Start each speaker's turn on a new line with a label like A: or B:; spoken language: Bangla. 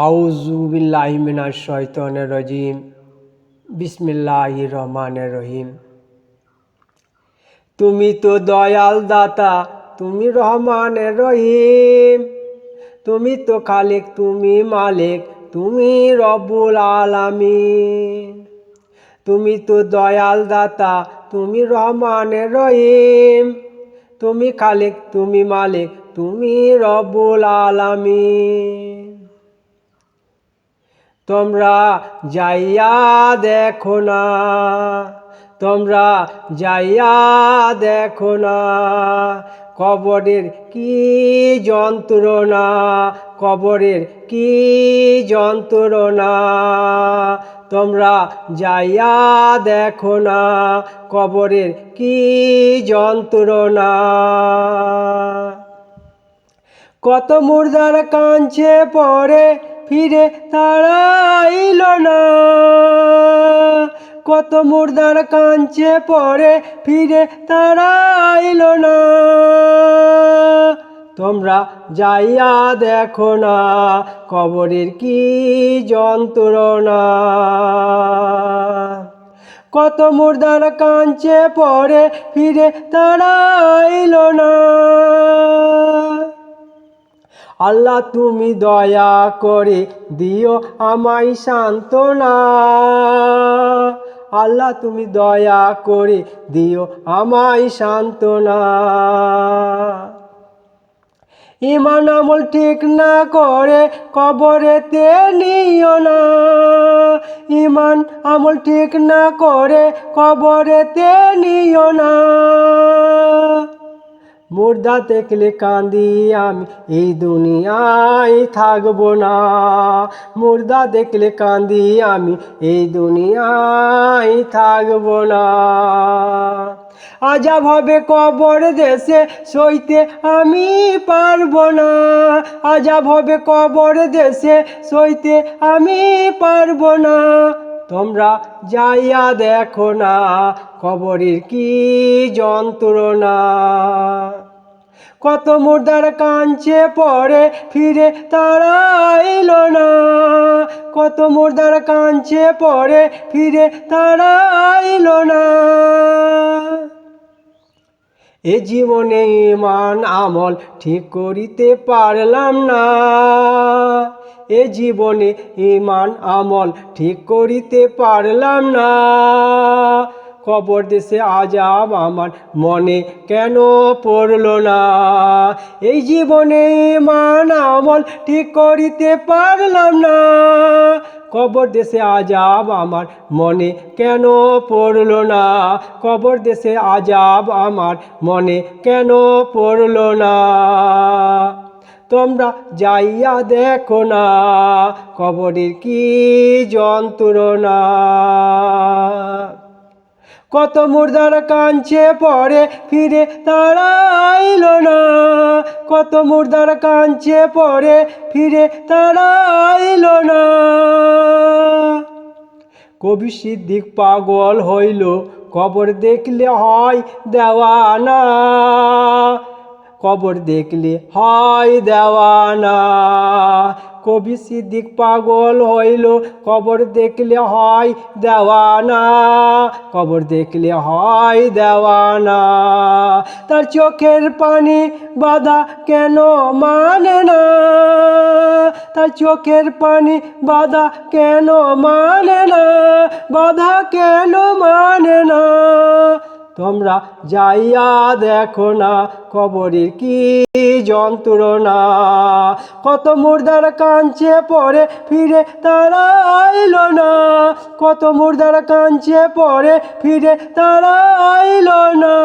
A: আউযু বিল্লাহি মিনাশ শাইতানির রাজিম। বিসমিল্লাহির রহমানির রহিম। তুমি তো দয়াল দাতা, তুমি রহমানের রহিম। তুমি তো খালিক, তুমি মালিক, তুমি রব্বুল আলামিন। তুমি তো দয়াল দাতা, তুমি রহমানের রহিম। তুমি খালিক, তুমি মালিক, তুমি রব্বুল আলামিন। তোমরা যাইয়া দেখো না, তোমরা যাইয়া দেখো না, কবরের কি যন্ত্রণা, কবরের কি যন্ত্রণা। তোমরা যাইয়া দেখো না, কবরের কি যন্ত্রণা। কত মুর্দার কাঁদছে পরে ফিরে তারা আইল না, কত মুর্দার কাঁদছে পরে ফিরে তারা আইল না। তোমরা যাইয়া দেখো না, কবরের কি যন্ত্রণা। কত মুর্দার কাঁদছে পরে ফিরে তারা আইল না। আল্লাহ তুমি দয়া করে দিও আমায় সান্ত্বনা, আল্লাহ তুমি দয়া করে দিও আমায় সান্ত্বনা। ঈমান আমল ঠিক না করে কবরেতে নিও না, ঈমান আমল ঠিক না করে কবরেতে নিও না। মুর্দা দেখলে কাঁদি আমি, এই দুনিয়ায় থাকবো না। মুর্দা দেখলে কাঁদি আমি, এই দুনিয়ায় থাকবো না। আজাব হবে কবর দেশে, সইতে আমি পারবো না। আজাব হবে কবর দেশে, সইতে আমি পারবো না। তোমরা যাইয়া দেখো না, কবরের কি যন্ত্রণা। কত মুর্দার কাঁদছে পরে ফিরে তারা আইল না, কত মুর্দার কাঁদছে পরে ফিরে তারা আইল না। এ জীবনে ঈমান আমল ঠিক করিতে পারলাম না, এ জীবনে ঈমান আমল ঠিক করিতে পারলাম না। কবর দেশে আজাব আমার মনে কেন পড়ল না। এই জীবনে ঈমান আমল ঠিক করিতে পারলাম না, কবর দেশে আজাব আমার মনে কেন পড়ল না। কবর দেশে আজাব আমার মনে কেন পড়ল না। তোমরা যাইয়া দেখো না, কবরের কি যন্ত্রণা। কত মুর্দার কাঁদছে পরে ফিরে তারা আইল না, কত মুর্দার কাঁদছে পরে ফিরে তারা আইল না। কবি সিদ্দিক পাগল হইল, কবর দেখলে হয় দেওয়ানা, কবর দেখলে হয় দেওয়ানা। কবি সিদ্দিক পাগল হইল, কবর দেখলে হয় দেওয়ানা, কবর দেখলে হয় দেওয়ানা। তার চোখের পানি বাধা কেন মানে না, তার চোখের পানি বাধা কেন মানে না, বাধা কেন মানে না। তোমরা যাইয়া দেখো না, কবরের কি যন্ত্রণা। কত মুর্দার কাঁদছে পরে ফিরে তারা আইল না, কত মুর্দার কাঁদছে পরে ফিরে তারা আইল না।